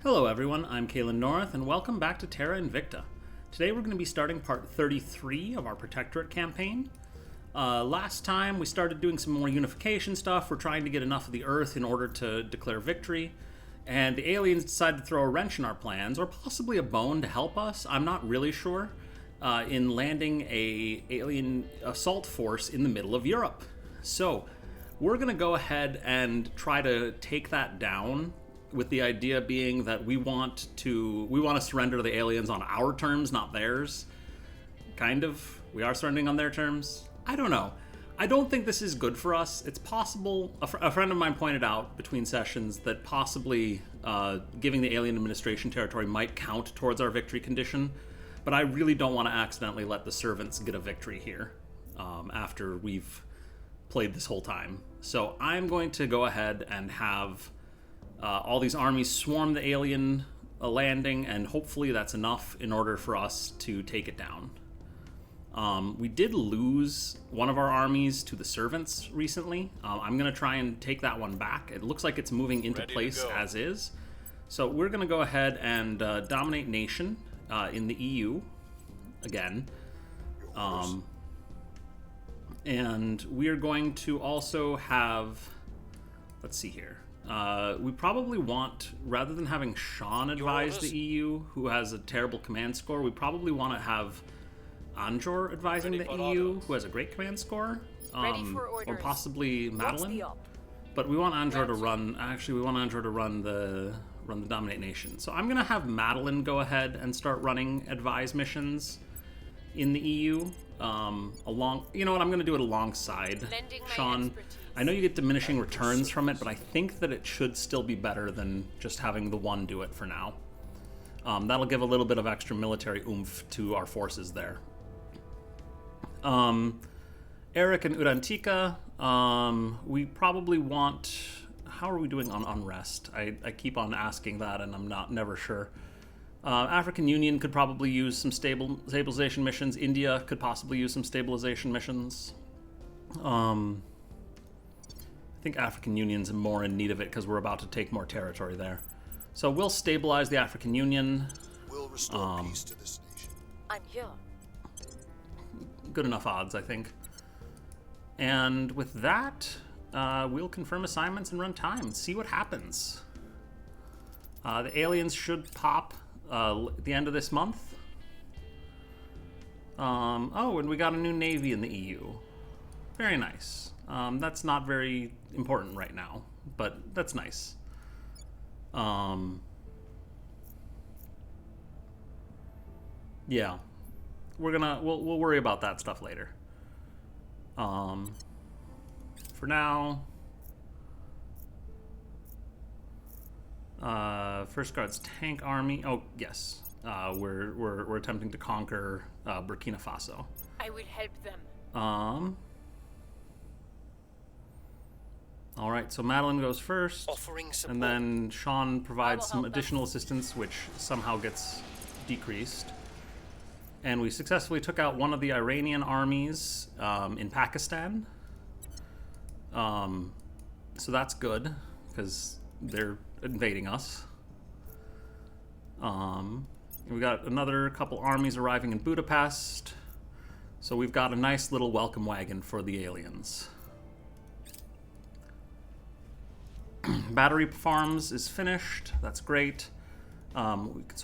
Hello everyone, I'm Kalen North, and welcome back to Terra Invicta. Today we're going to be starting part 33 of our Protectorate campaign. Last time we started doing some more unification stuff. We're trying to get enough of the Earth in order to declare victory, and the aliens decided to throw a wrench in our plans, or possibly a bone to help us, I'm not really sure, in landing a alien assault force in the middle of Europe. So, we're going to go ahead and try to take that down, with the idea being that we want to surrender to the aliens on our terms, not theirs. Kind of. We are surrendering on their terms. I don't know. I don't think this is good for us. It's possible, a friend of mine pointed out between sessions that possibly giving the alien administration territory might count towards our victory condition, but I really don't want to accidentally let the servants get a victory here after we've played this whole time. So I'm going to go ahead and have all these armies swarm the alien landing, and hopefully that's enough in order for us to take it down. We did lose one of our armies to the servants recently. I'm going to try and take that one back. It looks like it's moving into place as is. So we're going to go ahead and dominate nation in the EU again. And we are going to also have, let's see here. We probably want, rather than having Sean advise the EU, who has a terrible command score, we probably want to have Anjor advising the EU, who has a great command score, or possibly Madeline. But we want Anjor to run. Actually, we want Anjor to run the Dominate Nation. So I'm gonna have Madeline go ahead and start running advise missions in the EU. You know what? I'm gonna do it alongside Sean. I know you get diminishing returns from it, but I think that it should still be better than just having the one do it for now. That'll give a little bit of extra military oomph to our forces there. Eric and Urantika, we probably want... How are we doing on unrest? I keep on asking that, and I'm never sure. African Union could probably use some stabilization missions. India could possibly use some stabilization missions. I think African Union's more in need of it because we're about to take more territory there. So we'll stabilize the African Union. We'll restore peace to this nation. I'm here. Good enough odds, I think. And with that, we'll confirm assignments and run time and see what happens. The aliens should pop at the end of this month. Oh, and we got a new navy in the EU. Very nice. That's not very important right now, but that's nice. Yeah, we'll worry about that stuff later. For now, First Guard's tank army. Oh yes, we're attempting to conquer Burkina Faso. I will help them. All right, so Madeline goes first, Offering support. and then Sean provides some additional assistance, which somehow gets decreased. And we successfully took out one of the Iranian armies in Pakistan. So that's good, because they're invading us. We got another couple armies arriving in Budapest. So we've got a nice little welcome wagon for the aliens. Battery farms is finished. That's great. We can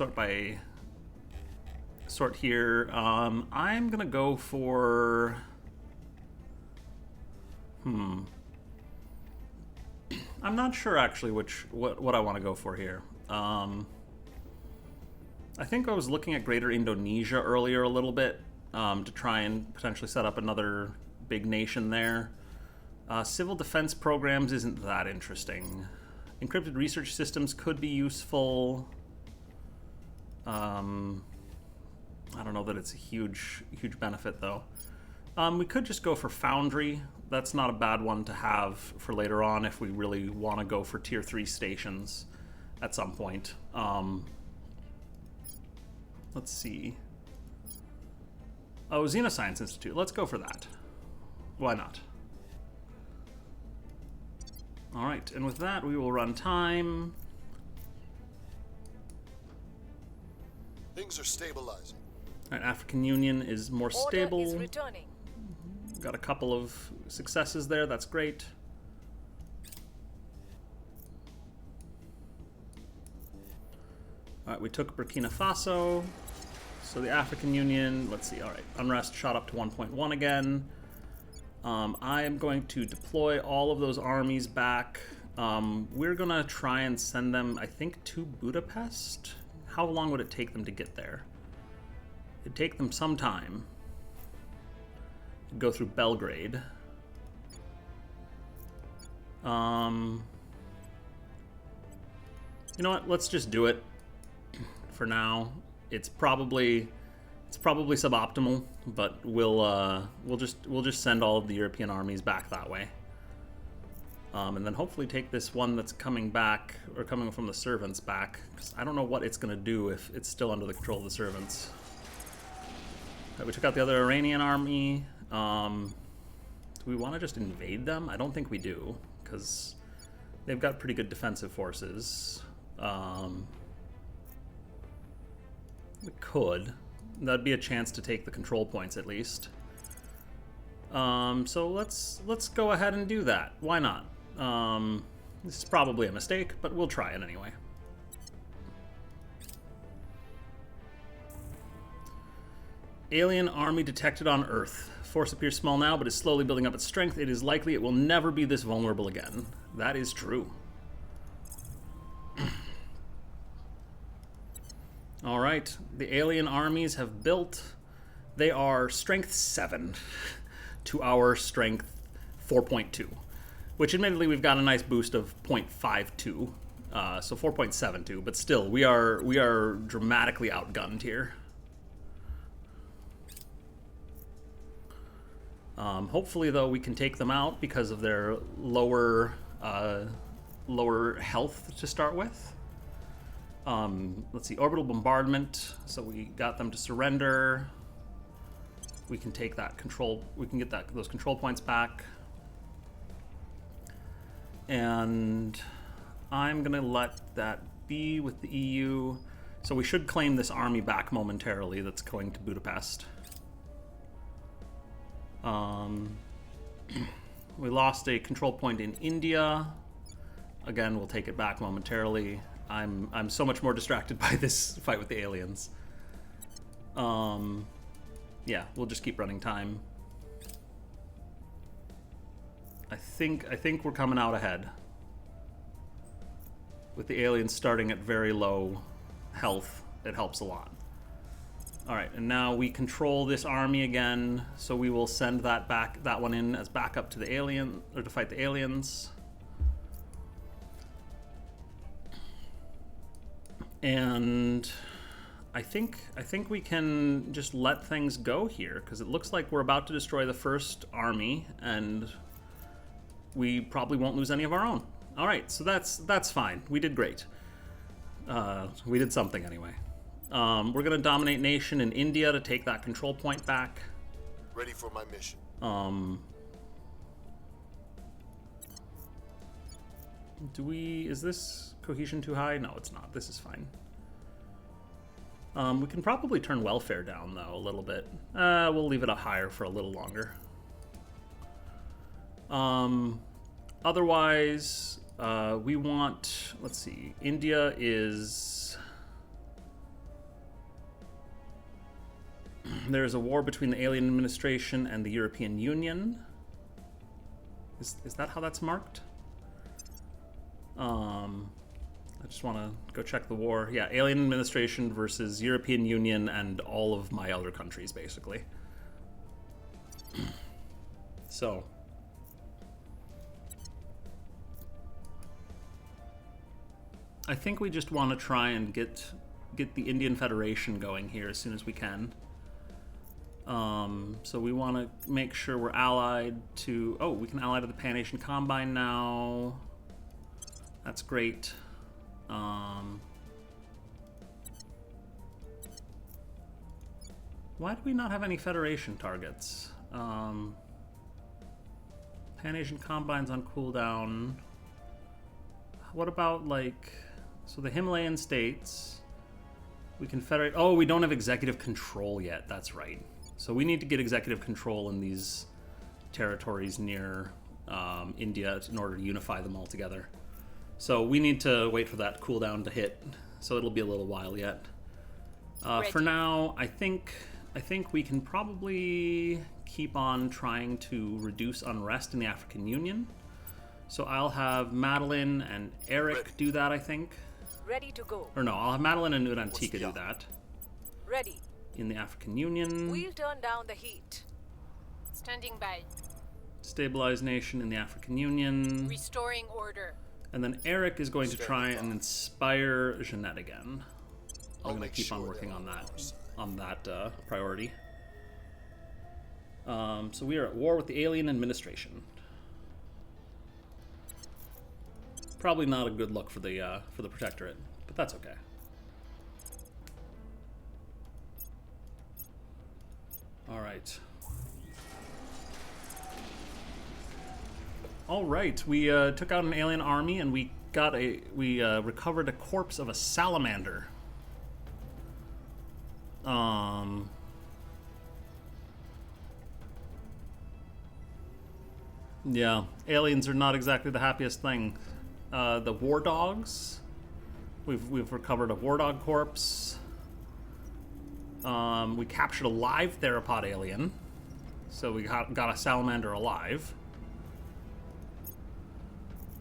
sort here. I'm gonna go for... I'm not sure actually what I want to go for here. I think I was looking at Greater Indonesia earlier a little bit to try and potentially set up another big nation there. Civil defense programs isn't that interesting. Encrypted research systems could be useful. I don't know that it's a huge benefit though. We could just go for Foundry. That's not a bad one to have for later on if we really want to go for tier 3 stations at some point. Let's see. Oh, Xenoscience Institute. Let's go for that. Why not? All right, and with that, we will run time. Things are stabilizing. All right, African Union is more stable. Order is returning. Got a couple of successes there. That's great. All right, we took Burkina Faso. So the African Union, let's see. All right, unrest shot up to 1.1 again. I am going to deploy all of those armies back. We're going to try and send them, I think, to Budapest. How long would it take them to get there? It'd take them some time. It'd go through Belgrade. You know what? Let's just do it for now. It's probably suboptimal, but we'll just send all of the European armies back that way, and then hopefully take this one that's coming back or coming from the servants back. Because I don't know what it's gonna do if it's still under the control of the servants. Right, we took out the other Iranian army. Do we want to just invade them? I don't think we do, because they've got pretty good defensive forces. We could. That'd be a chance to take the control points at least. So let's go ahead and do that. Why not? This is probably a mistake, but we'll try it anyway. Alien army detected on Earth. Force appears small now, but is slowly building up its strength. It is likely it will never be this vulnerable again. That is true. All right, the alien armies have built. They are strength 7 to our strength 4.2, which admittedly we've got a nice boost of 0.52, so 4.72, but still we are dramatically outgunned here. Hopefully, though, we can take them out because of their lower health to start with. Let's see, orbital bombardment. So we got them to surrender. We can take that control. We can get those control points back. And I'm gonna let that be with the EU. So we should claim this army back momentarily. That's going to Budapest. We lost a control point in India. Again, we'll take it back momentarily. I'm so much more distracted by this fight with the aliens. Yeah, we'll just keep running time. I think we're coming out ahead. With the aliens starting at very low health, it helps a lot. Alright, and now we control this army again, so we will send that one in as backup to the alien, or to fight the aliens. And I think we can just let things go here, because it looks like we're about to destroy the first army, and we probably won't lose any of our own. All right, so that's fine. We did great. We did something anyway. We're gonna dominate nation in India to take that control point back. Ready for my mission. Is this cohesion too high? No, it's not. This is fine. We can probably turn welfare down, though, a little bit. We'll leave it up higher for a little longer. Otherwise, we want... Let's see. India is... There's a war between the alien administration and the European Union. Is that how that's marked? I just want to go check the war. Yeah, alien administration versus European Union and all of my other countries, basically. So. I think we just want to try and get the Indian Federation going here as soon as we can. So we want to make sure we're allied to... Oh, we can ally to the Pan-Asian Combine now. That's great. Why do we not have any Federation targets? Pan-Asian Combine's on cooldown. What about, like... So the Himalayan states... We confederate. Oh, we don't have executive control yet. That's right. So we need to get executive control in these territories near India in order to unify them all together. So we need to wait for that cooldown to hit. So it'll be a little while yet. For now, I think we can probably keep on trying to reduce unrest in the African Union. So I'll have Madeline and Eric do that, I think. Ready to go. Or no, I'll have Madeline and Nudantika do that. Ready. In the African Union. We'll turn down the heat. Standing by. Stabilize nation in the African Union. Restoring order. And then Eric is going to try and inspire Jeanette again. I'm going to keep on working on that priority. So we are at war with the alien administration. Probably not a good look for the Protectorate, but that's okay. All right. All right. We took out an alien army, and we recovered a corpse of a salamander. Yeah, aliens are not exactly the happiest thing. The war dogs. We've recovered a war dog corpse. We captured a live theropod alien, so we got a salamander alive.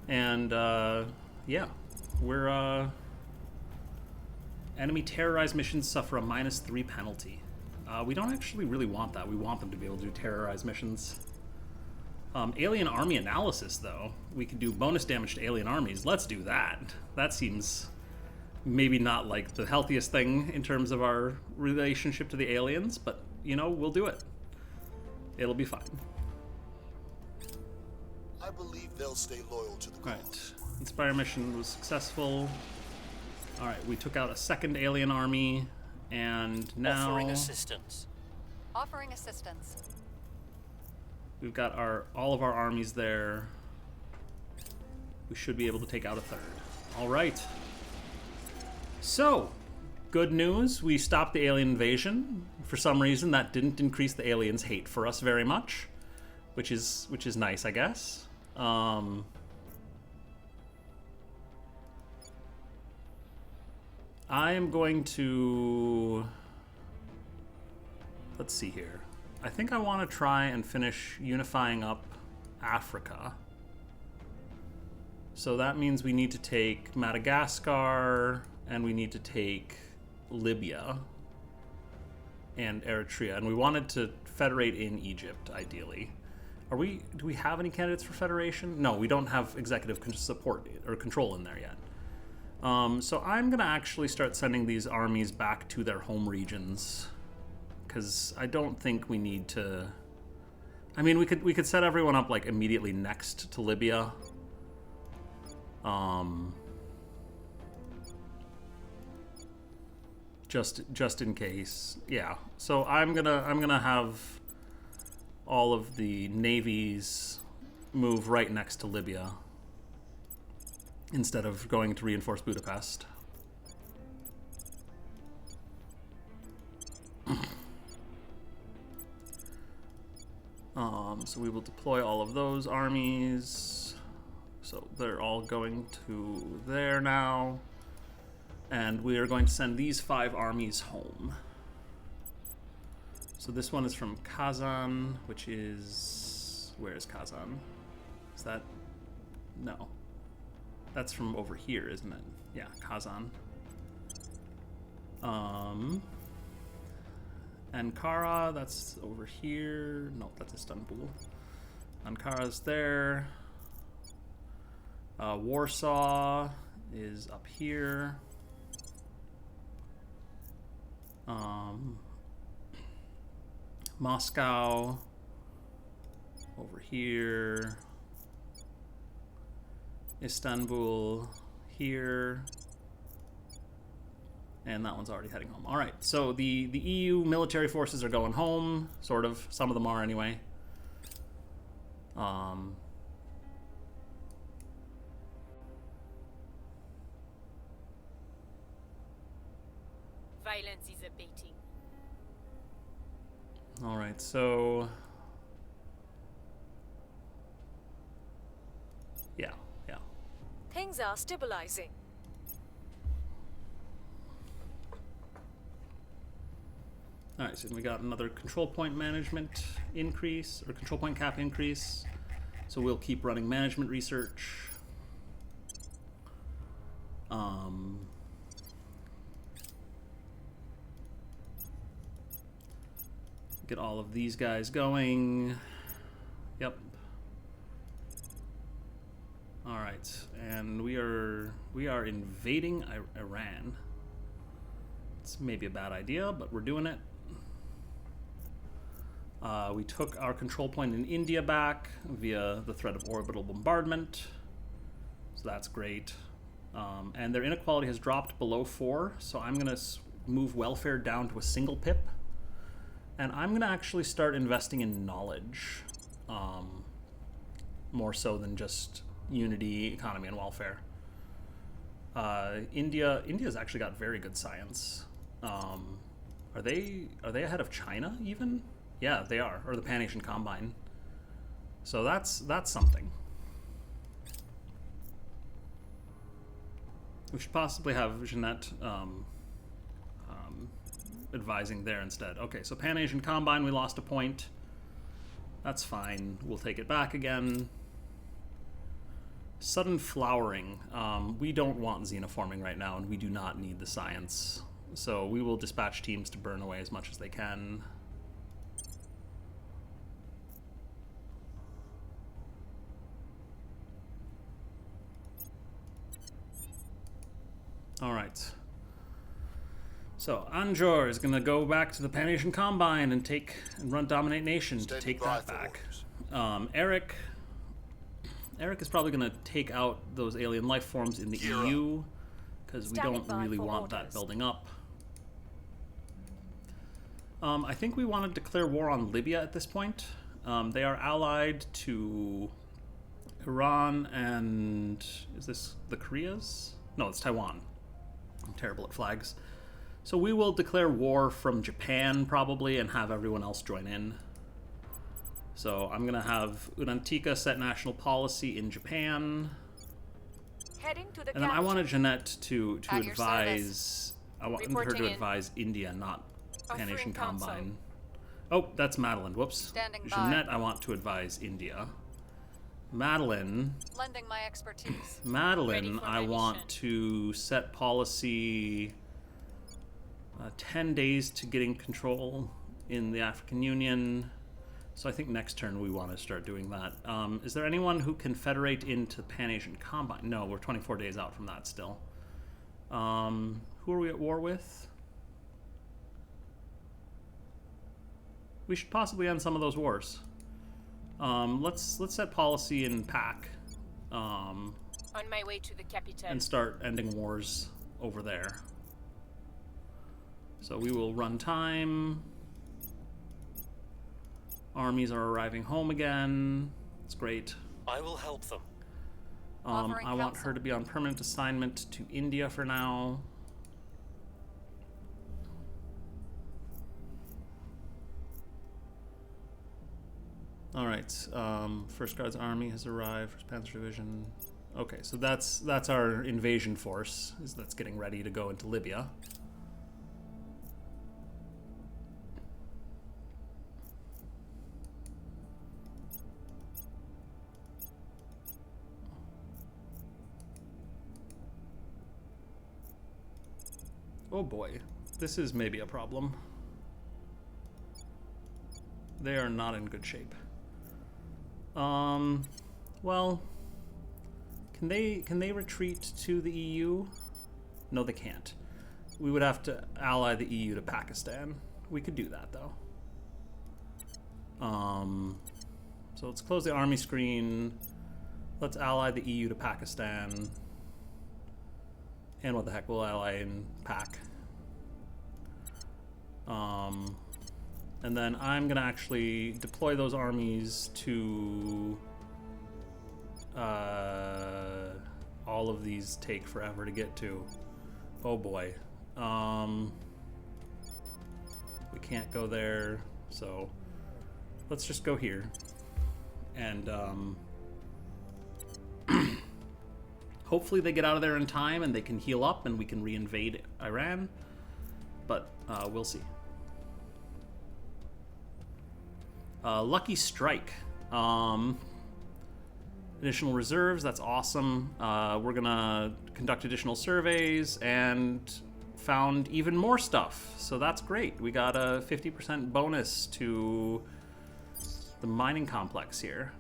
And yeah, we're enemy terrorized missions suffer a -3 penalty. We don't actually really want that. We want them to be able to do terrorized missions. Alien army analysis, though. We could do bonus damage to alien armies. Let's do that. That seems maybe not like the healthiest thing in terms of our relationship to the aliens, but, you know, we'll do it. It'll be fine. I believe they'll stay loyal to the cause. Right. Inspire mission was successful. Alright, we took out a second alien army, and now... Offering assistance. Offering assistance. We've got all of our armies there. We should be able to take out a third. All right. So, good news. We stopped the alien invasion. For some reason, that didn't increase the aliens' hate for us very much, which is nice, I guess. I am going to... Let's see here. I think I want to try and finish unifying up Africa. So that means we need to take Madagascar, and we need to take Libya and Eritrea. And we wanted to federate in Egypt, ideally. Do we have any candidates for federation? No, we don't have executive support or control in there yet. So I'm going to actually start sending these armies back to their home regions, because I don't think we need to... I mean, we could set everyone up, like, immediately next to Libya. Just in case. Yeah. So I'm gonna have all of the navies move right next to Libya instead of going to reinforce Budapest. So we will deploy all of those armies. So they're all going to there now. And we are going to send these 5 armies home. So this one is from Kazan, which is... Where is Kazan? Is that... No. That's from over here, isn't it? Yeah, Kazan. Ankara, that's over here. No, that's Istanbul. Ankara's there. Warsaw is up here. Moscow over here. Istanbul here. And that one's already heading home. All right, so the EU military forces are going home, sort of. Some of them are anyway. Violence is abating. All right, so yeah. Things are stabilizing. All right, so we got another control point management increase, or control point cap increase. So we'll keep running management research. Get all of these guys going. Yep. All right, and we are invading Iran. It's maybe a bad idea, but we're doing it. We took our control point in India back via the threat of orbital bombardment, so that's great. And their inequality has dropped below 4, so I'm going to move welfare down to a single pip. And I'm going to actually start investing in knowledge, more so than just unity, economy, and welfare. India's actually got very good science. Are they ahead of China even? Yeah, they are, or the Pan-Asian Combine. So that's something. We should possibly have Jeanette advising there instead. Okay, so Pan-Asian Combine, we lost a point. That's fine. We'll take it back again. Sudden flowering. We don't want xenoforming right now, and we do not need the science. So we will dispatch teams to burn away as much as they can. All right. So Anjor is going to go back to the Pan-Asian Combine and run Dominate Nation to take that back. Eric is probably going to take out those alien life forms in the EU because we don't really want that building up. I think we want to declare war on Libya at this point. They are allied to Iran and is this the Koreas? No, it's Taiwan. I'm terrible at flags. So we will declare war from Japan probably and have everyone else join in. So I'm going to have Urantika set national policy in Japan. Heading to the And then I wanted Jeanette to At your advise... I want her Reporting to in. advise India, not Pan-Asian Offering counsel. Combine. Oh, that's Madeline. Whoops. Standing by. Jeanette, I want to advise India. Madeline, Lending my expertise. Madeline, for I my want mission. to set policy 10 days to getting control in the African Union. So I think next turn we want to start doing that. Is there anyone who can federate into Pan-Asian Combine? No, we're 24 days out from that still. Who are we at war with? We should possibly end some of those wars. Let's set policy in PAC. On my way to the capital. And start ending wars over there. So we will run time. Armies are arriving home again. It's great. I will help them. Offering I want counsel. her to be on permanent assignment to India for now. All right. First Guards Army has arrived. First Panzer Division. Okay, so that's our invasion force. That's getting ready to go into Libya. Oh boy, this is maybe a problem. They are not in good shape. Well, can they retreat to the EU? No, they can't. We would have to ally the EU to Pakistan. We could do that though. So let's close the army screen. Let's ally the EU to Pakistan. And what the heck, we'll ally in PAC. And then I'm gonna actually deploy those armies to all of these take forever to get to. Oh boy. can't go there, so let's just go here. And hopefully they get out of there in time and they can heal up and we can reinvade Iran. But we'll see. Lucky Strike. Additional reserves, that's awesome. We're gonna conduct additional surveys and found even more stuff. So that's great. We got a 50% bonus to the mining complex here.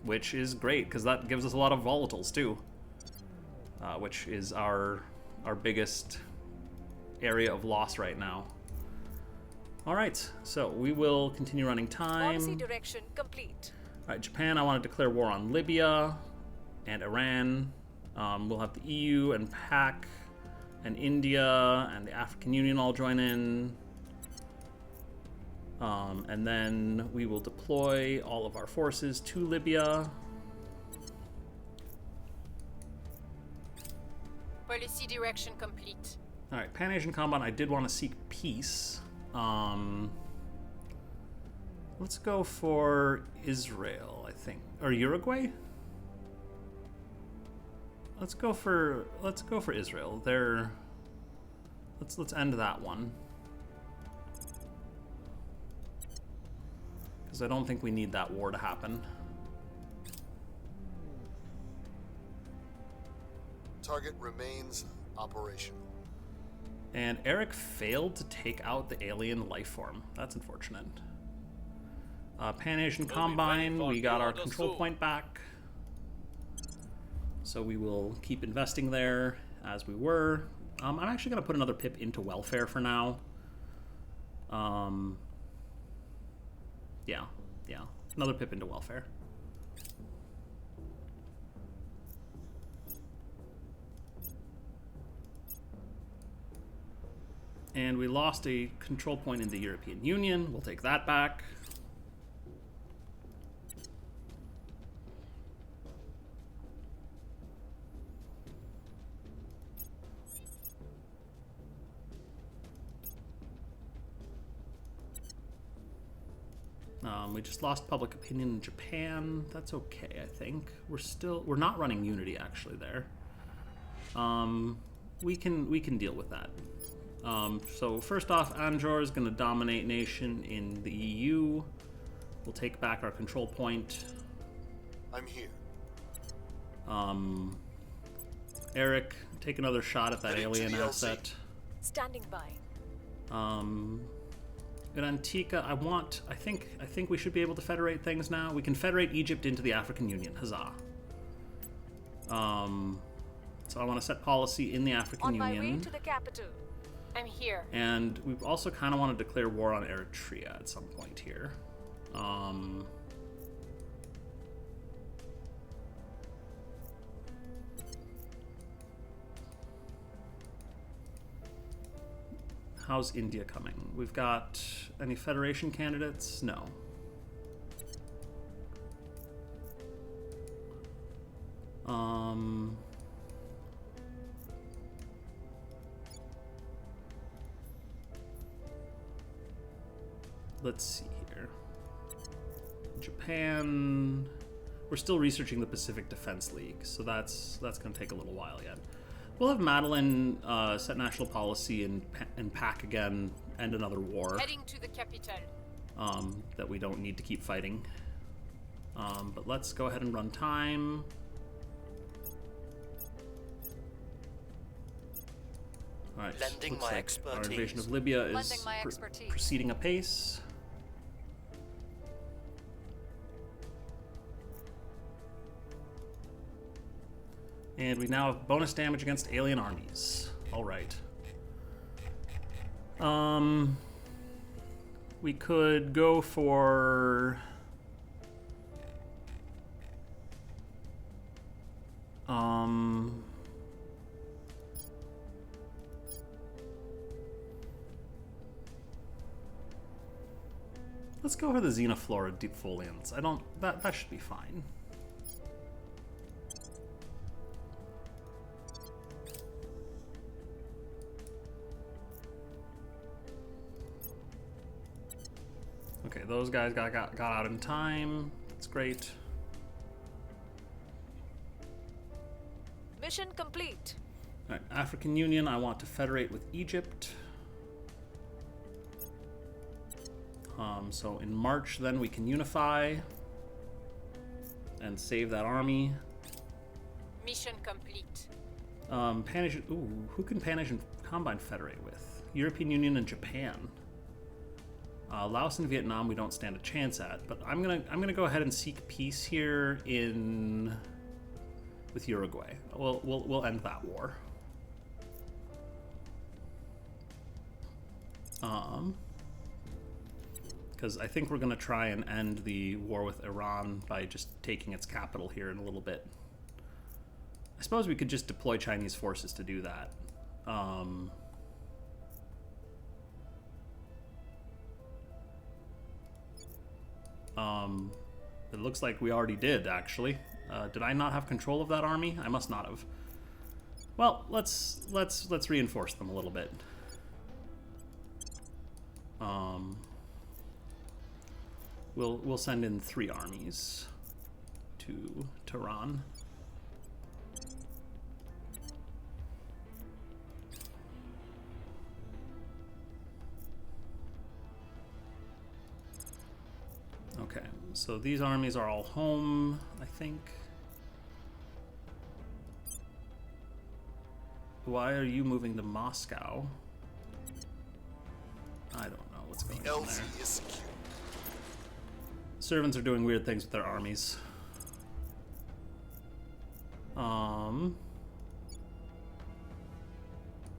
Which is great, because that gives us a lot of volatiles too. Which is our biggest area of loss right now. Alright, so we will continue running time. Policy direction complete. Alright, Japan, I want to declare war on Libya and Iran. We'll have the EU and PAC and India and the African Union all join in. And then we will deploy all of our forces to Libya. Policy direction complete. Alright, Pan-Asian Combat, I did want to seek peace. Let's go for Israel, I think. Or Uruguay? Let's go for Israel. Let's end that one. Because I don't think we need that war to happen. Target remains operational. And Eric failed to take out the alien life form. That's unfortunate. Pan-Asian Combine, we got our control point back. So we will keep investing there as we were. I'm actually going to put another pip into welfare for now. Yeah. Another pip into welfare. And we lost a control point in the European Union. We'll take that back. We just lost public opinion in Japan. That's okay, I think. We're not running unity actually there. We can deal with that. So first off, Anjor is going to dominate nation in the EU. We'll take back our control point. I'm here. Eric, take another shot at that Heading to alien the LC. asset. Standing by. In Antigua, I think we should be able to federate things now. We can federate Egypt into the African Union. Huzzah. So I want to set policy in the African On Union. my way to the capital. I'm here. And we also kind of want to declare war on Eritrea at some point here. How's India coming? We've got any federation candidates? No. Let's see here. Japan. We're still researching the Pacific Defense League, so that's going to take a little while yet. We'll have Madeline set national policy and PAC again, end another war. Heading to the capital. That we don't need to keep fighting. But let's go ahead and run time. All right, Lending looks my like expertise. our invasion of Libya is Lending my expertise. proceeding apace. And we now have bonus damage against alien armies. All right. We could go for let's go for the Xenoflora defoliants. That should be fine. Okay, those guys got out in time. That's great. Mission complete. All right, African Union, I want to federate with Egypt. So in March, then we can unify and save that army. Mission complete. Who can Panish and Combine federate with? European Union and Japan. Laos and Vietnam we don't stand a chance at, but I'm gonna go ahead and seek peace here with Uruguay. We'll end that war. Because I think we're gonna try and end the war with Iran by just taking its capital here in a little bit. I suppose we could just deploy Chinese forces to do that. It looks like we already did, actually. Did I not have control of that army? I must not have. Well, let's reinforce them a little bit. We'll send in 3 armies to Tehran. Okay, so these armies are all home, I think. Why are you moving to Moscow? I don't know what's going on there. LZ is secure. Servants are doing weird things with their armies.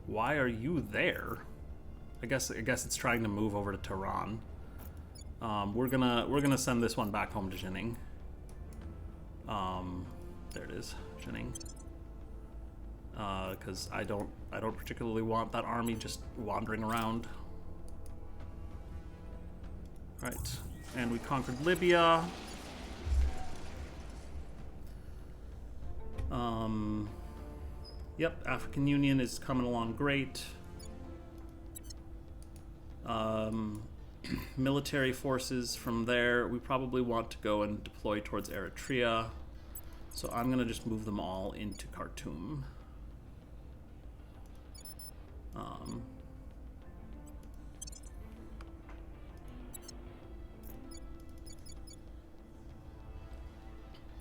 Why are you there? I guess it's trying to move over to Tehran. We're gonna send this one back home to Jining. There it is, Jining. Because I don't particularly want that army just wandering around. All right, and we conquered Libya. Yep, African Union is coming along great. Military forces from there, we probably want to go and deploy towards Eritrea. So I'm gonna just move them all into Khartoum.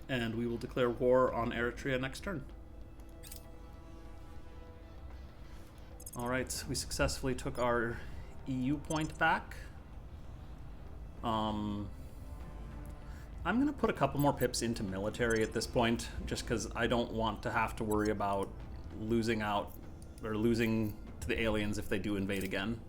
And we will declare war on Eritrea next turn. Alright, we successfully took our EU point back. I'm gonna put a couple more pips into military at this point, just because I don't want to have to worry about losing out or losing to the aliens if they do invade again.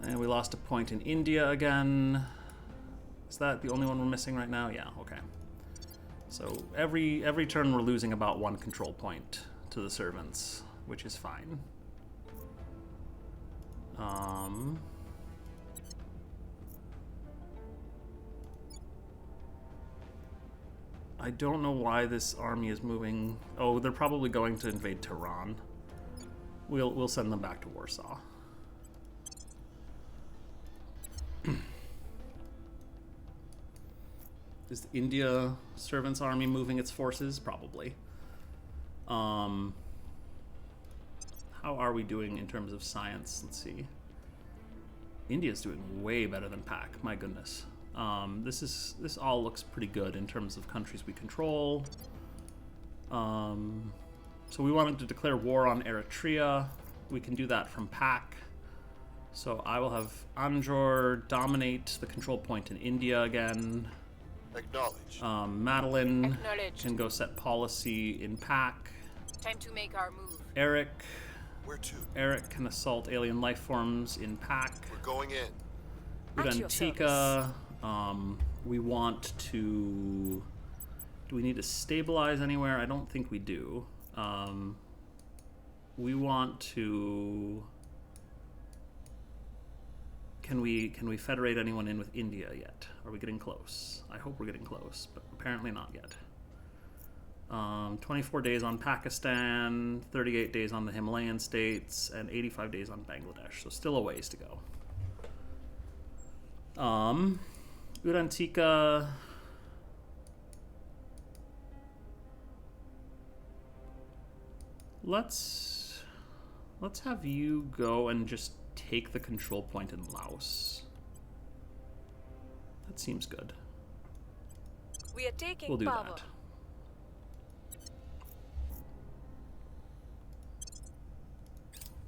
And we lost a point in India again. Is that the only one we're missing right now? Yeah, okay. So every turn we're losing about 1 control point to the servants, which is fine. I don't know why this army is moving. Oh, they're probably going to invade Tehran. We'll send them back to Warsaw. Is the India servants army moving its forces? Probably. How are we doing in terms of science? Let's see. India's doing way better than PAC. My goodness. This all looks pretty good in terms of countries we control. So we wanted to declare war on Eritrea. We can do that from PAC. So I will have Anjor dominate the control point in India again. Acknowledge. Madeline Acknowledged. can go set policy in PAC. Time to make our move. Eric Where to? Eric can assault alien life forms in PAC. We're going in. At your Udantika, we want to... Do we need to stabilize anywhere? I don't think we do. We want to... Can we federate anyone in with India yet? Are we getting close? I hope we're getting close, but apparently not yet. 24 days on Pakistan, 38 days on the Himalayan states, and 85 days on Bangladesh. So still a ways to go. Urantika. Let's have you go and just take the control point in Laos. That seems good. We are taking We'll do power.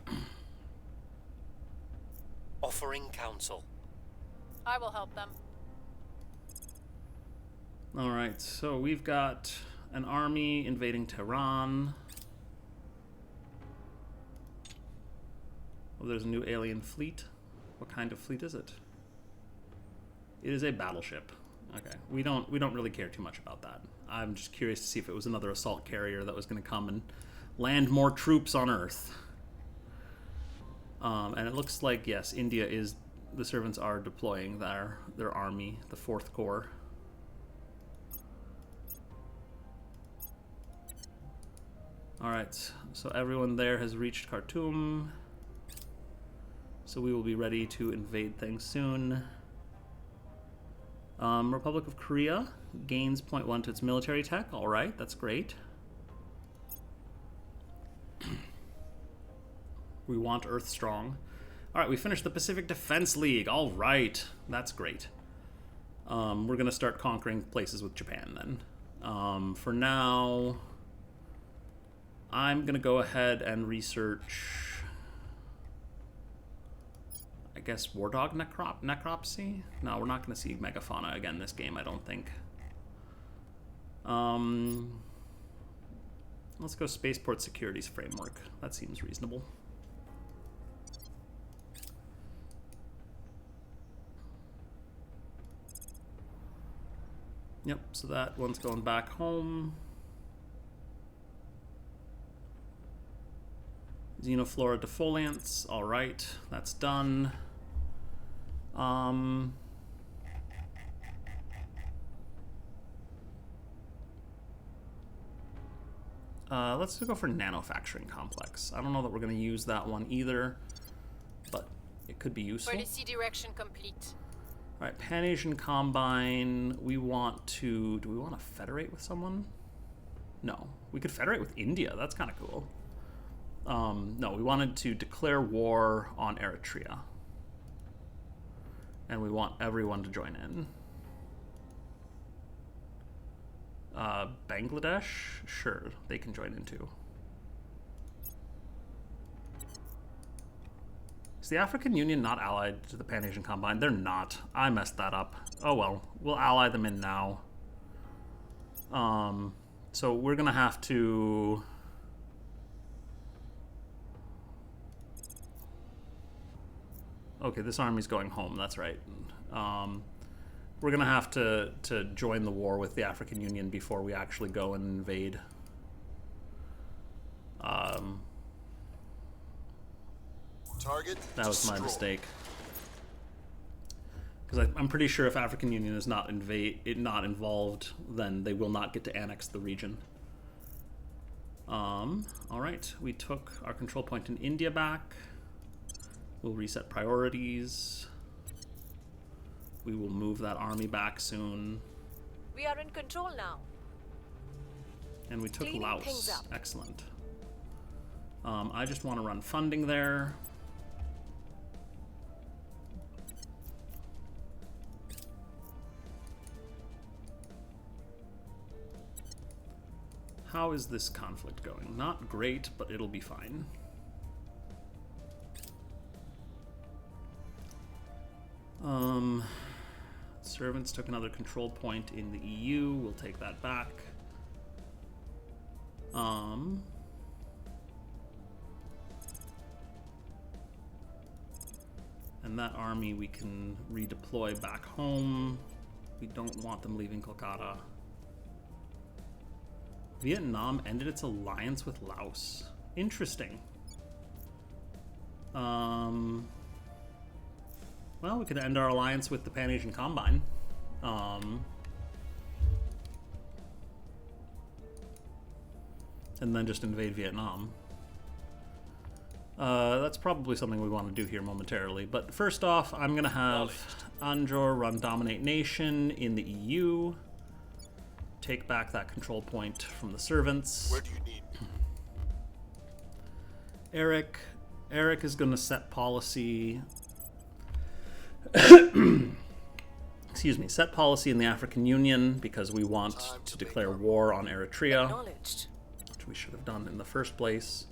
that. Offering counsel. I will help them. Alright, so we've got an army invading Tehran. Oh, there's a new alien fleet. What kind of fleet is it? It is a battleship. Okay, we don't really care too much about that. I'm just curious to see if it was another assault carrier that was going to come and land more troops on Earth. And it looks like, yes, India is... The servants are deploying their army, the 4th Corps. Alright, so everyone there has reached Khartoum. So we will be ready to invade things soon. Republic of Korea gains 0.1 to its military tech. Alright, that's great. We want Earth strong. Alright, we finished the Pacific Defense League. Alright, that's great. We're going to start conquering places with Japan then. For now, I'm going to go ahead and research, I guess, War Dog Necropsy? No, we're not going to see Megafauna again this game, I don't think. Let's go Spaceport Securities Framework. That seems reasonable. Yep, so that one's going back home. Xenoflora defoliants, alright, that's done. Let's go for Nanofacturing Complex. I don't know that we're going to use that one either, but it could be useful. Policy direction complete. Alright, Pan-Asian Combine, we want to... Do we want to federate with someone? No. We could federate with India, that's kind of cool. No, we wanted to declare war on Eritrea. And we want everyone to join in. Bangladesh? Sure, they can join in too. Is the African Union not allied to the Pan-Asian Combine? They're not. I messed that up. Oh well, we'll ally them in now. So we're gonna have to... Okay, this army's going home, that's right. We're gonna have to join the war with the African Union before we actually go and invade. Target. That was my destroyed. mistake. Because I'm pretty sure if African Union is not involved, then they will not get to annex the region. Alright, we took our control point in India back. We'll reset priorities. We will move that army back soon. We are in control now. And we took Cleaning things Laos. up. Excellent. I just want to run funding there. How is this conflict going? Not great, but it'll be fine. Servants took another control point in the EU. We'll take that back. And that army we can redeploy back home. We don't want them leaving Kolkata. Vietnam ended its alliance with Laos. Interesting. Well, we could end our alliance with the Pan-Asian Combine. and then just invade Vietnam. That's probably something we want to do here momentarily. But first off, I'm going to have Anjor run Dominate Nation in the EU. Take back that control point from the servants. Where do you need me? Eric is going to set policy. Excuse me, set policy in the African Union because we want to declare war on Eritrea, Acknowledged. which we should have done in the first place.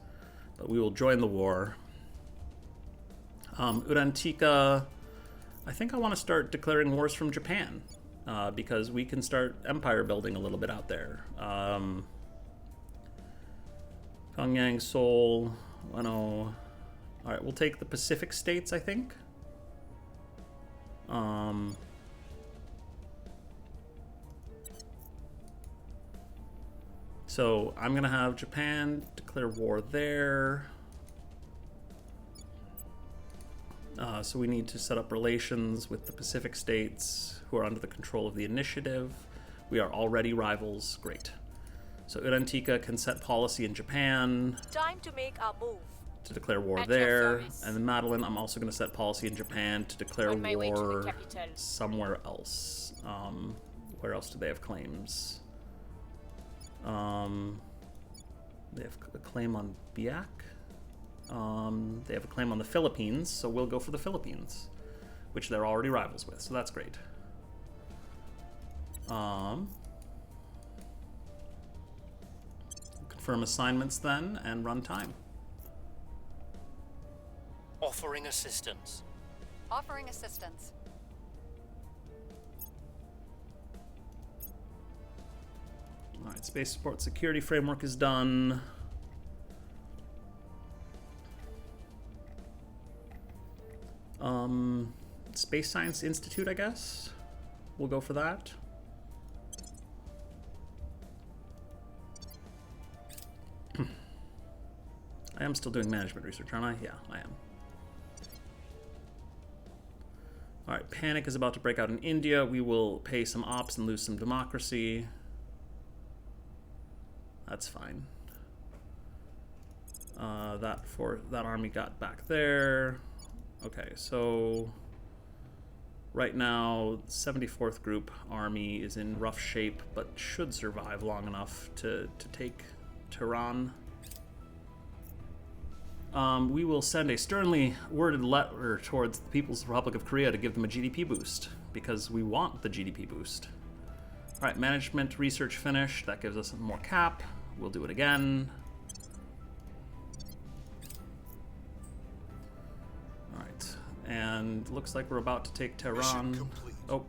But we will join the war. Urantika, I think I want to start declaring wars from Japan because we can start empire building a little bit out there. Pyongyang, Seoul, Wano. All right, we'll take the Pacific states, I think. So I'm going to have Japan declare war there. So we need to set up relations with the Pacific states who are under the control of the initiative. We are already rivals. Great. So Urantika can set policy in Japan Time to make our move. to declare war At your there. service. And then Madeline, I'm also going to set policy in Japan to declare On my way to the war capital. somewhere else. Where else do they have claims? They have a claim on Biak. They have a claim on the Philippines, so we'll go for the Philippines, which they're already rivals with, so that's great. Confirm assignments then, and run time. Offering assistance. Offering assistance. Alright, space support security framework is done. Space Science Institute, I guess. We'll go for that. I am still doing management research, aren't I? Yeah, I am. Alright, panic is about to break out in India. We will pay some ops and lose some democracy. That's fine. That army got back there. Okay, so right now, 74th Group Army is in rough shape, but should survive long enough to take Tehran. We will send a sternly worded letter towards the People's Republic of Korea to give them a GDP boost, because we want the GDP boost. Alright, management research finished. That gives us more cap. We'll do it again. Alright, and looks like we're about to take Tehran. Mission complete. Oh,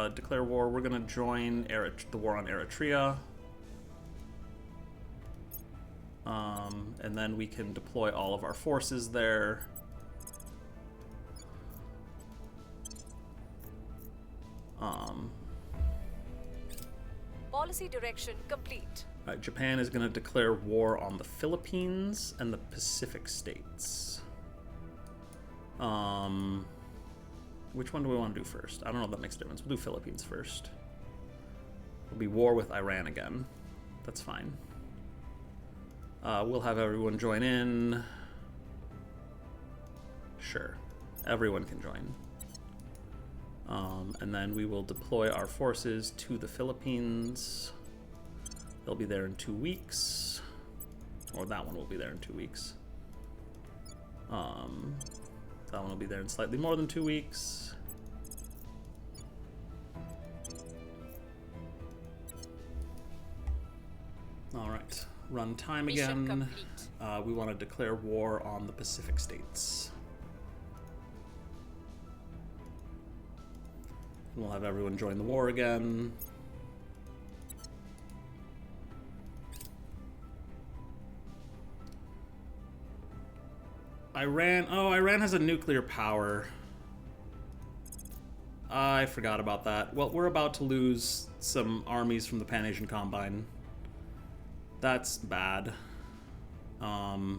declare war. We're going to join the war on Eritrea. And then we can deploy all of our forces there. Policy direction complete. Japan is going to declare war on the Philippines and the Pacific states. Which one do we want to do first? I don't know if that makes a difference. We'll do Philippines first. It'll be war with Iran again. That's fine. We'll have everyone join in. Sure. Everyone can join. And then we will deploy our forces to the Philippines. They'll be there in 2 weeks. Or that one will be there in 2 weeks. That one will be there in slightly more than 2 weeks. Alright. Run time Mission again. complete. We want to declare war on the Pacific states. We'll have everyone join the war again. Iran has a nuclear power. I forgot about that. Well, we're about to lose some armies from the Pan-Asian Combine. That's bad. I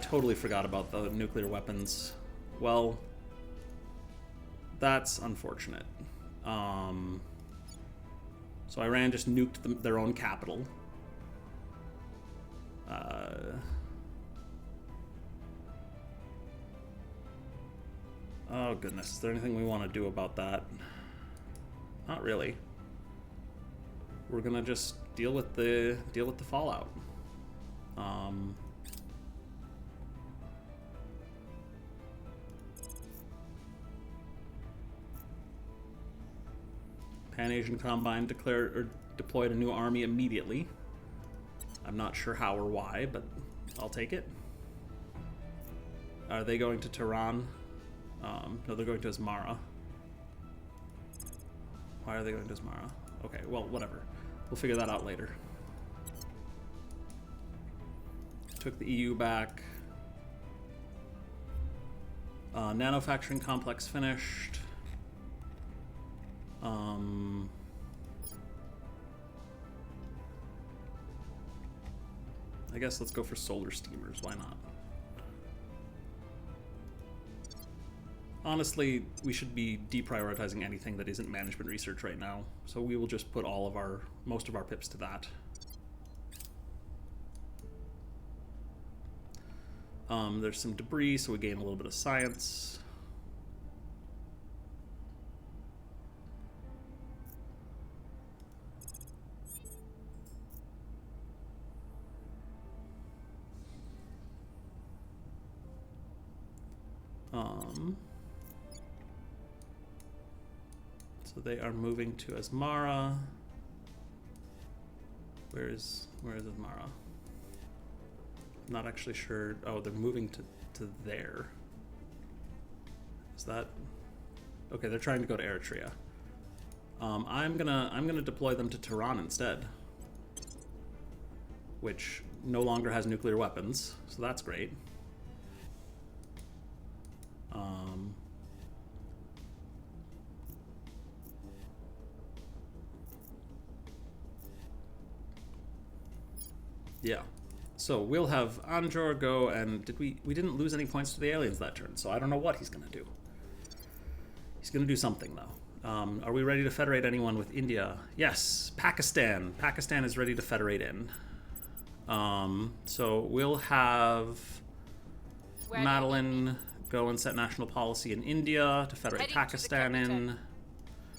totally forgot about the nuclear weapons. Well, that's unfortunate. So Iran just nuked their own capital. Oh goodness, is there anything we want to do about that? Not really. We're gonna just deal with the fallout. Pan-Asian Combine deployed a new army immediately. I'm not sure how or why, but I'll take it. Are they going to Tehran? No, they're going to Asmara. Why are they going to Asmara? Okay, well, whatever. We'll figure that out later. Took the EU back. Nanofacturing complex finished. I guess let's go for solar steamers. Why not? Honestly, we should be deprioritizing anything that isn't management research right now. So we will just put most of our pips to that. There's some debris, so we gain a little bit of science. So they are moving to Asmara. Where is Asmara? I'm not actually sure. Oh, they're moving to there. Is that okay? They're trying to go to Eritrea. I'm gonna deploy them to Tehran instead, which no longer has nuclear weapons, so that's great. Yeah. So we'll have Anjor go, and we didn't lose any points to the aliens that turn, so I don't know what he's gonna do. He's gonna do something though. Are we ready to federate anyone with India? Yes, Pakistan. Pakistan is ready to federate in. So we'll have Madeline go and set national policy in India to federate Pakistan in.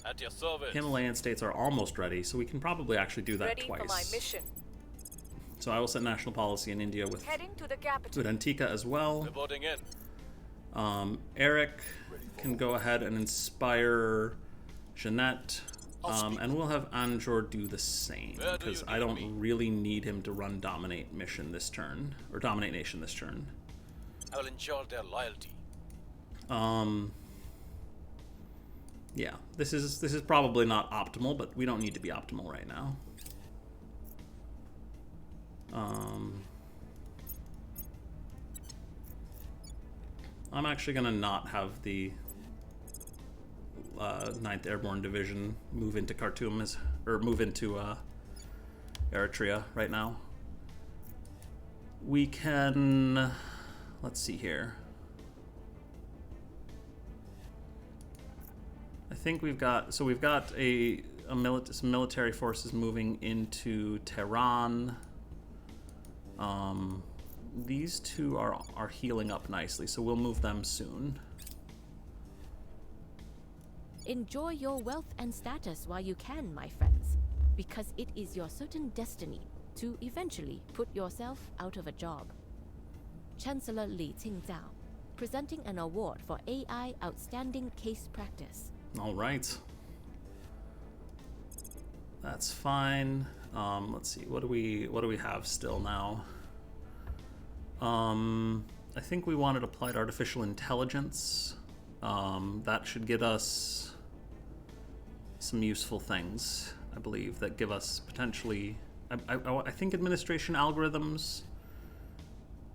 At your service. Himalayan states are almost ready, so we can probably actually do that Ready twice. for my mission. So I will set national policy in India with Heading to the capital. Antica as well. Reporting in. Eric can go ahead and inspire Jeanette. And we'll have Anjor do the same, because I don't really need him to run Dominate Mission this turn, or Dominate Nation this turn. I will ensure their loyalty. Yeah, this is probably not optimal, but we don't need to be optimal right now. I'm actually gonna not have the 9th Airborne Division move into Khartoum or move into Eritrea right now. We can, let's see here. I think we've got some military forces moving into Tehran. These two are healing up nicely, so we'll move them soon. Enjoy your wealth and status while you can, my friends, because it is your certain destiny to eventually put yourself out of a job. Chancellor Li Qingzhao, presenting an award for AI Outstanding Case Practice. All right. That's fine. Let's see. What do we have still now? I think we wanted applied artificial intelligence. That should get us some useful things, I believe, that give us potentially. I think administration algorithms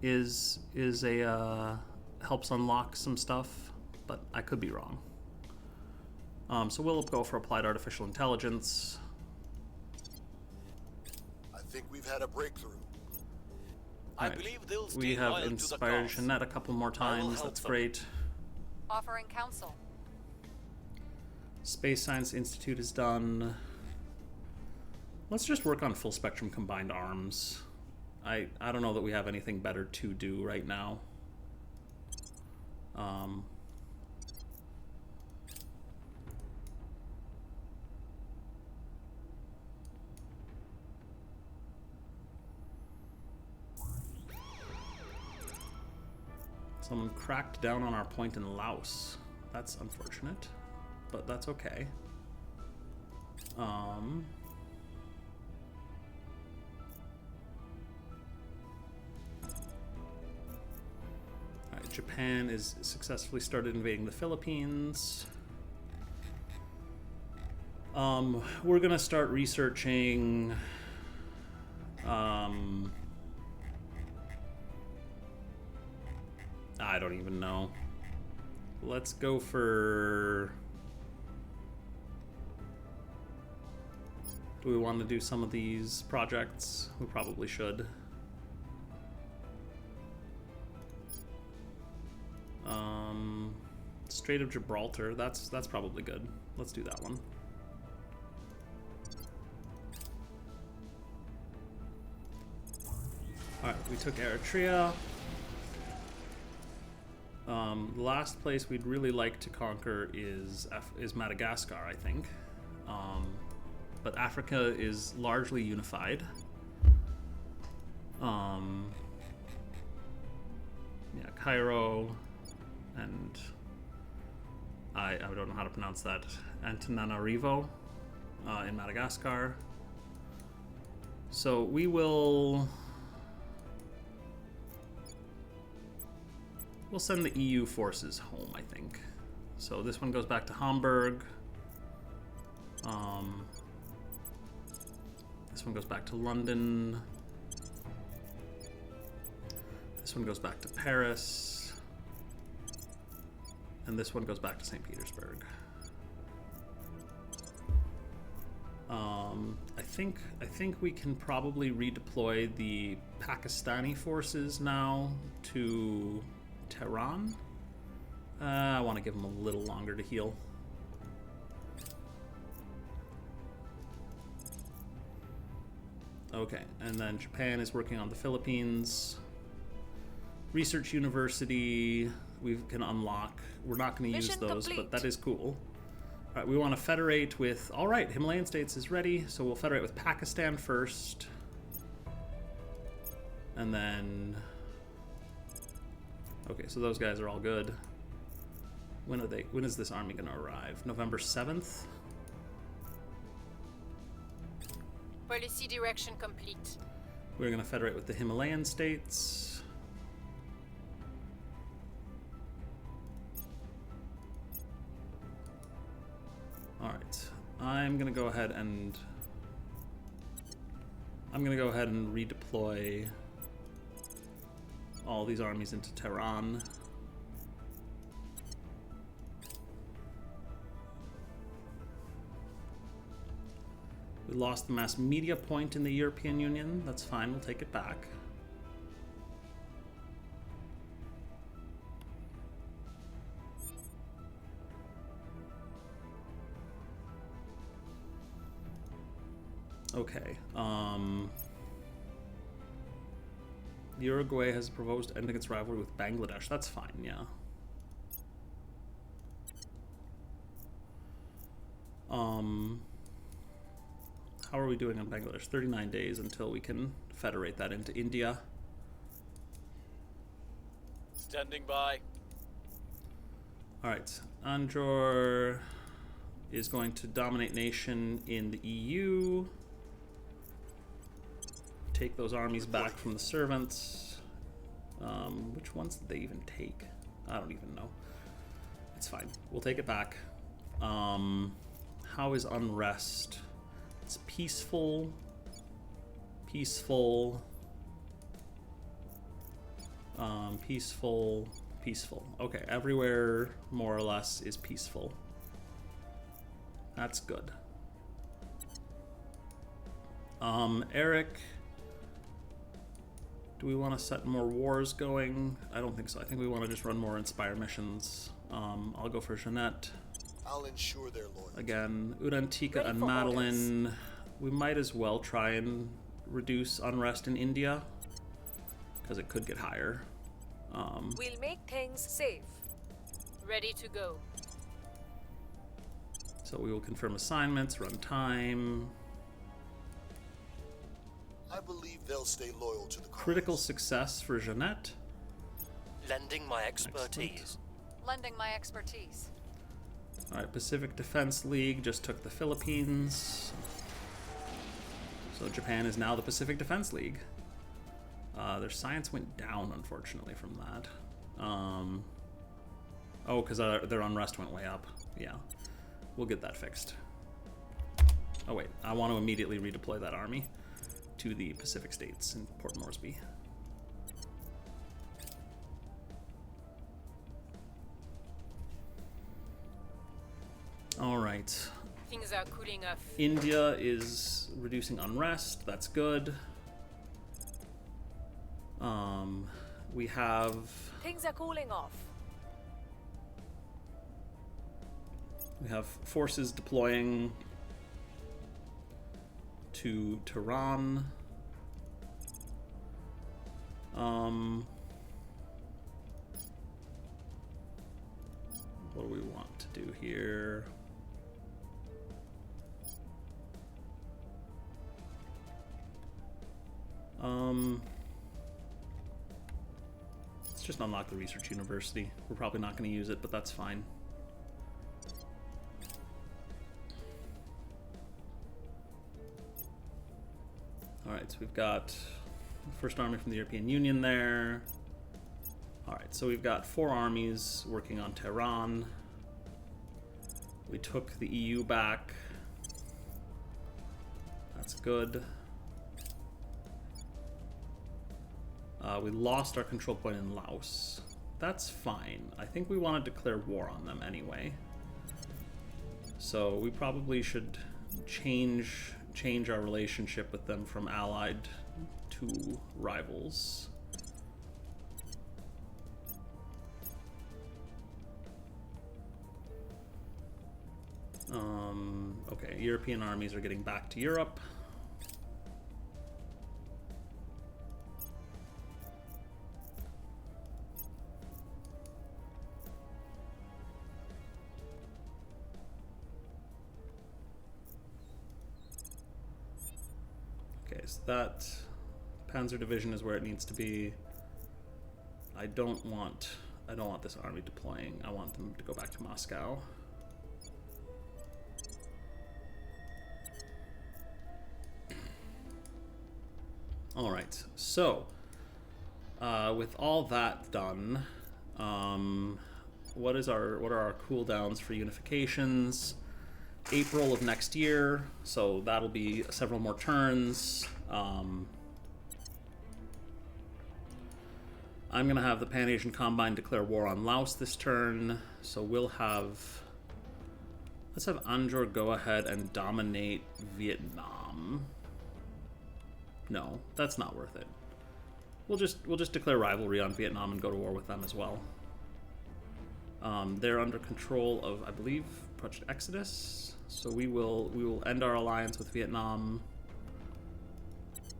is a helps unlock some stuff, but I could be wrong. So we'll go for applied artificial intelligence. I think we've had a breakthrough. I Right. believe they'll stay We have loyal to the inspired cause. Jeanette a couple more times. help That's them. great. Offering counsel. Space Science Institute is done. Let's just work on full spectrum combined arms. I don't know that we have anything better to do right now. Someone cracked down on our point in Laos. That's unfortunate, but that's okay. Alright, Japan is successfully started invading the Philippines. We're gonna start researching I don't even know. Let's go for... Do we want to do some of these projects? We probably should. Strait of Gibraltar, that's probably good. Let's do that one. Alright, we took Eritrea. The last place we'd really like to conquer is Madagascar, I think. But Africa is largely unified. Yeah, Cairo and I don't know how to pronounce that. Antananarivo in Madagascar. So we will... We'll send the EU forces home, I think. So this one goes back to Hamburg. This one goes back to London. This one goes back to Paris. And this one goes back to St. Petersburg. I think we can probably redeploy the Pakistani forces now to Tehran. I want to give them a little longer to heal. Okay, and then Japan is working on the Philippines. Research University, we can unlock. We're not going to use those, but that is cool. All right, we want to federate with... All right, Himalayan states is ready, so we'll federate with Pakistan first. And then... Okay, so those guys are all good. When is this army going to arrive? November 7th? Policy direction complete. We're going to federate with the Himalayan states. Alright, I'm going to go ahead and redeploy all these armies into Tehran. We lost the mass media point in the European Union. That's fine, we'll take it back. Okay, Uruguay has proposed ending its rivalry with Bangladesh. That's fine, yeah. How are we doing on Bangladesh? 39 days until we can federate that into India. Standing by. Alright, Anjor is going to dominate nation in the EU. Take those armies back from the servants. Which ones did they even take? I don't even know. It's fine. We'll take it back. How is unrest? It's peaceful. Peaceful. Peaceful. Peaceful. Okay, everywhere more or less is peaceful. That's good. Eric, do we want to set more wars going? I don't think so. I think we want to just run more Inspire missions. I'll go for Jeanette. I'll ensure their loyalty. Again, Urantika Ready and for Madeline. we might as well try and reduce unrest in India, because it could get higher. We'll make things safe. Ready to go. So we will confirm assignments, run time. I believe they'll stay loyal to the cause. Critical success for Jeanette. Lending my expertise. Lending my expertise. Alright, Pacific Defense League just took the Philippines. So Japan is now the Pacific Defense League. Their science went down, unfortunately, from that. Oh, because their unrest went way up. Yeah. We'll get that fixed. Oh wait, I want to immediately redeploy that army to the Pacific States in Port Moresby. Alright. Things are cooling off. India is reducing unrest, that's good. We have... Things are cooling off. We have forces deploying to Tehran. What do we want to do here? Let's just unlock the research university. We're probably not going to use it, but that's fine. Alright, so we've got the first army from the European Union there. Alright, so we've got 4 armies working on Tehran. We took the EU back. That's good. We lost our control point in Laos. That's fine. I think we want to declare war on them anyway. So we probably should change our relationship with them from allied to rivals. Okay, European armies are getting back to Europe. Okay, so that Panzer Division is where it needs to be. I don't want this army deploying. I want them to go back to Moscow. All right, so with all that done, what are our cooldowns for unifications? April of next year, so that'll be several more turns. I'm gonna have the Pan-Asian Combine declare war on Laos this turn, so we'll have... Let's have Anjor go ahead and dominate Vietnam. No, that's not worth it. We'll just declare rivalry on Vietnam and go to war with them as well. They're under control of, I believe, Project Exodus. So we will end our alliance with Vietnam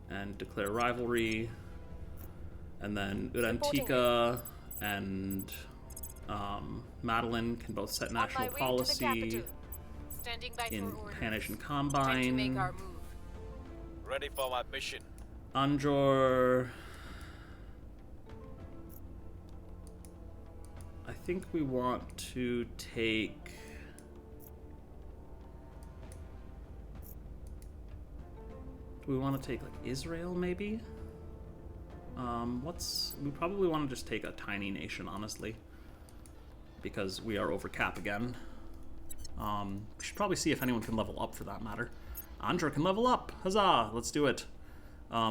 and declare rivalry. And then Urantika and Madeline can both set national policy Standing by in for orders. Pan-Asian Time to make Combine. our move. Ready for my mission. Anjor... I think we want to take... Do we want to take, like, Israel, maybe? We probably want to just take a tiny nation, honestly. Because we are over cap again. We should probably see if anyone can level up, for that matter. Andra can level up! Huzzah! Let's do it.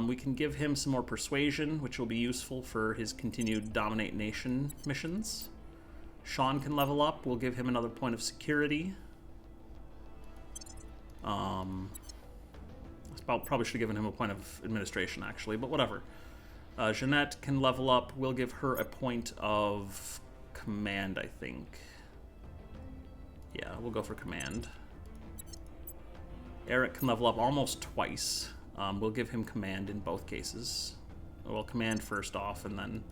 We can give him some more persuasion, which will be useful for his continued dominate nation missions. Sean can level up. We'll give him another point of security. Probably should have given him a point of administration, actually, but whatever. Jeanette can level up. We'll give her a point of command, I think. Yeah, we'll go for command. Eric can level up almost twice. We'll give him command in both cases. We'll command first off, and then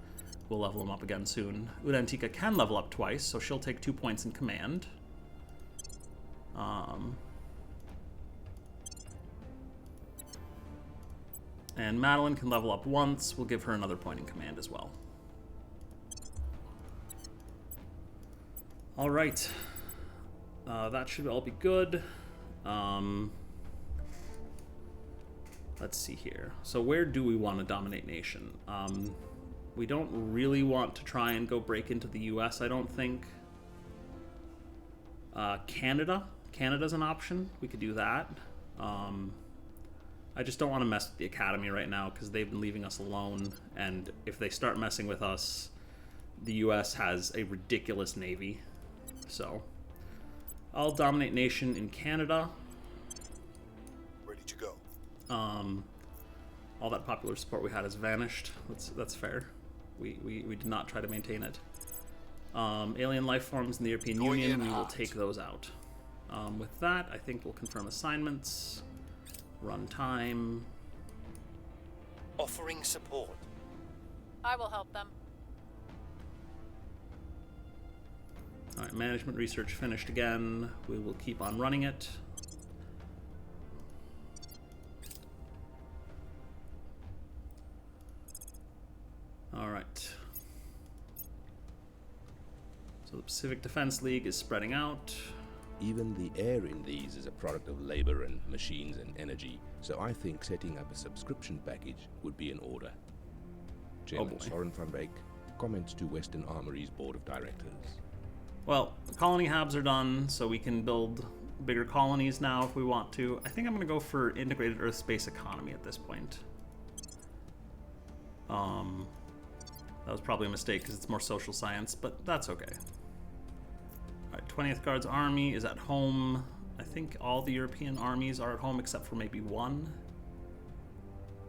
we'll level him up again soon. Udantika can level up twice, so she'll take 2 points in command. And Madeline can level up once. We'll give her another point in command as well. All right. That should all be good. Let's see here. So where do we want to dominate nation? We don't really want to try and go break into the US, I don't think. Canada. Canada's an option. We could do that. I just don't want to mess with the Academy right now because they've been leaving us alone. And if they start messing with us, the US has a ridiculous navy. So I'll dominate nation in Canada. Ready to go. All that popular support we had has vanished. That's fair. We did not try to maintain it. Alien life forms in the European Union, we will take those out. With that, I think we'll confirm assignments, run time. Offering support. I will help them. All right, management research finished again. We will keep on running it. All right. So the Pacific Defense League is spreading out. Even the air in these is a product of labor and machines and energy, so I think setting up a subscription package would be in order. Chairman Soren van Beek, comments to Western Armory's Board of Directors. Well, the colony habs are done, so we can build bigger colonies now if we want to. I think I'm going to go for integrated Earth space economy at this point. That was probably a mistake because it's more social science, but that's okay. Alright, 20th Guards Army is at home. I think all the European armies are at home except for maybe one.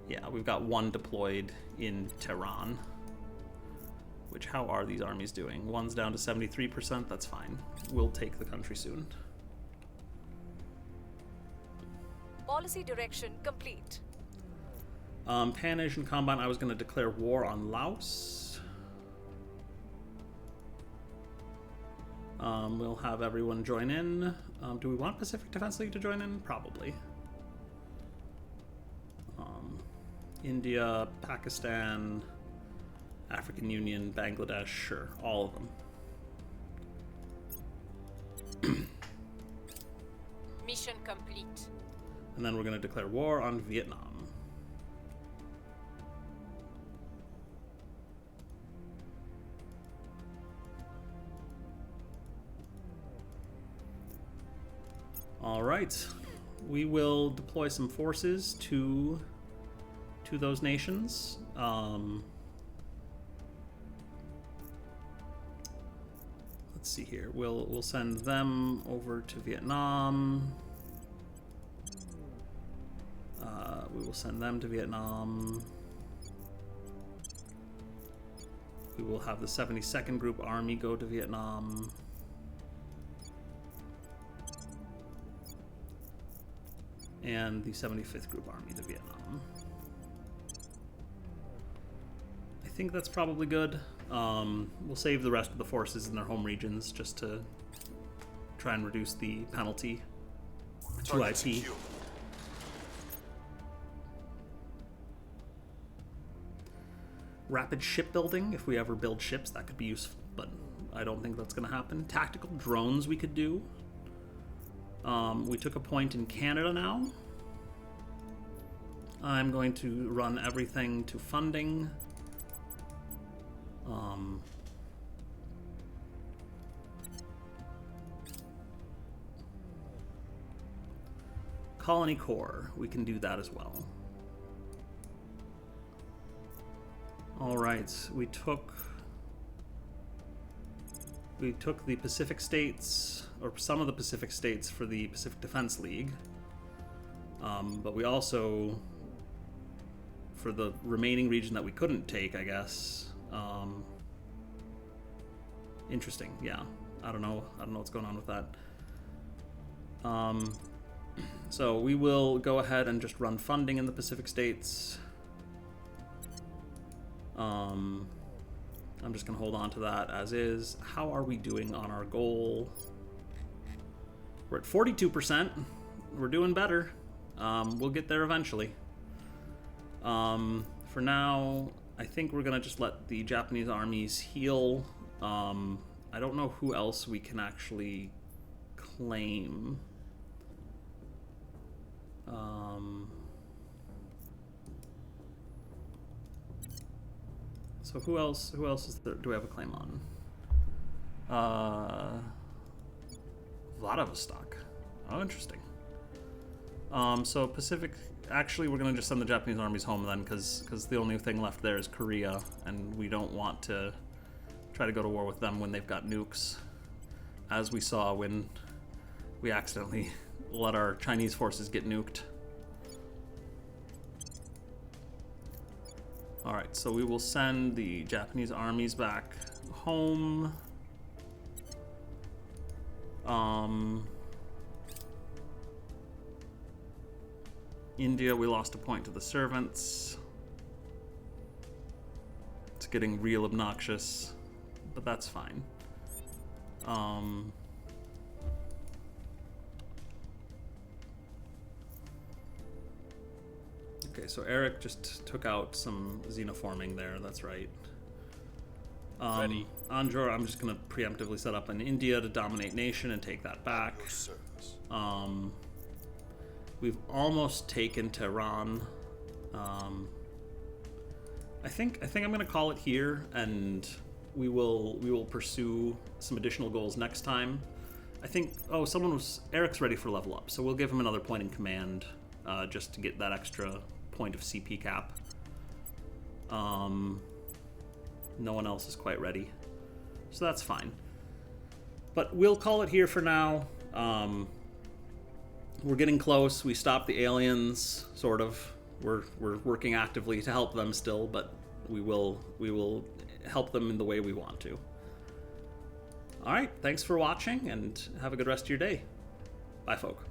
Yeah, we've got one deployed in Tehran. Which, how are these armies doing? One's down to 73%, that's fine. We'll take the country soon. Policy direction complete. Pan-Asian Combine, I was going to declare war on Laos. We'll have everyone join in. Do we want Pacific Defense League to join in? Probably. India, Pakistan, African Union, Bangladesh, sure, all of them. Mission complete. And then we're going to declare war on Vietnam. All right, we will deploy some forces to those nations. Let's see here. We'll send them over to Vietnam. We will send them to Vietnam. We will have the 72nd Group Army go to Vietnam. And the 75th Group Army to Vietnam. I think that's probably good. We'll save the rest of the forces in their home regions just to try and reduce the penalty to IP. Secure. Rapid shipbuilding, if we ever build ships, that could be useful, but I don't think that's going to happen. Tactical drones we could do. We took a point in Canada now. I'm going to run everything to funding. Colony Core, we can do that as well. All right, we took the Pacific states, or some of the Pacific states, for the Pacific Defense League. But we also, for the remaining region that we couldn't take, I guess. Interesting, yeah. I don't know what's going on with that. So we will go ahead and just run funding in the Pacific States. I'm just going to hold on to that as is. How are we doing on our goal? We're at 42%. We're doing better. We'll get there eventually. For now, I think we're going to just let the Japanese armies heal. I don't know who else we can actually claim. So who else is there, do we have a claim on? Vladivostok. Oh, interesting. So Pacific, actually we're gonna just send the Japanese armies home then, because the only thing left there is Korea, and we don't want to try to go to war with them when they've got nukes, as we saw when we accidentally let our Chinese forces get nuked. Alright, so we will send the Japanese armies back home. India, we lost a point to the servants. It's getting real obnoxious, but that's fine. Okay, so Eric just took out some xenoforming there, that's right. Ready. Anjor, I'm just going to preemptively set up in India to dominate nation and take that back. Your service. We've almost taken Tehran. I think I'm going to call it here, and we will pursue some additional goals next time. I think Eric's ready for level up, so we'll give him another point in command, just to get that extra point of CP cap. No one else is quite ready, so that's fine. But we'll call it here for now. We're getting close. We stopped the aliens, sort of. We're working actively to help them still, but we will help them in the way we want to. All right, thanks for watching, and have a good rest of your day. Bye, folk.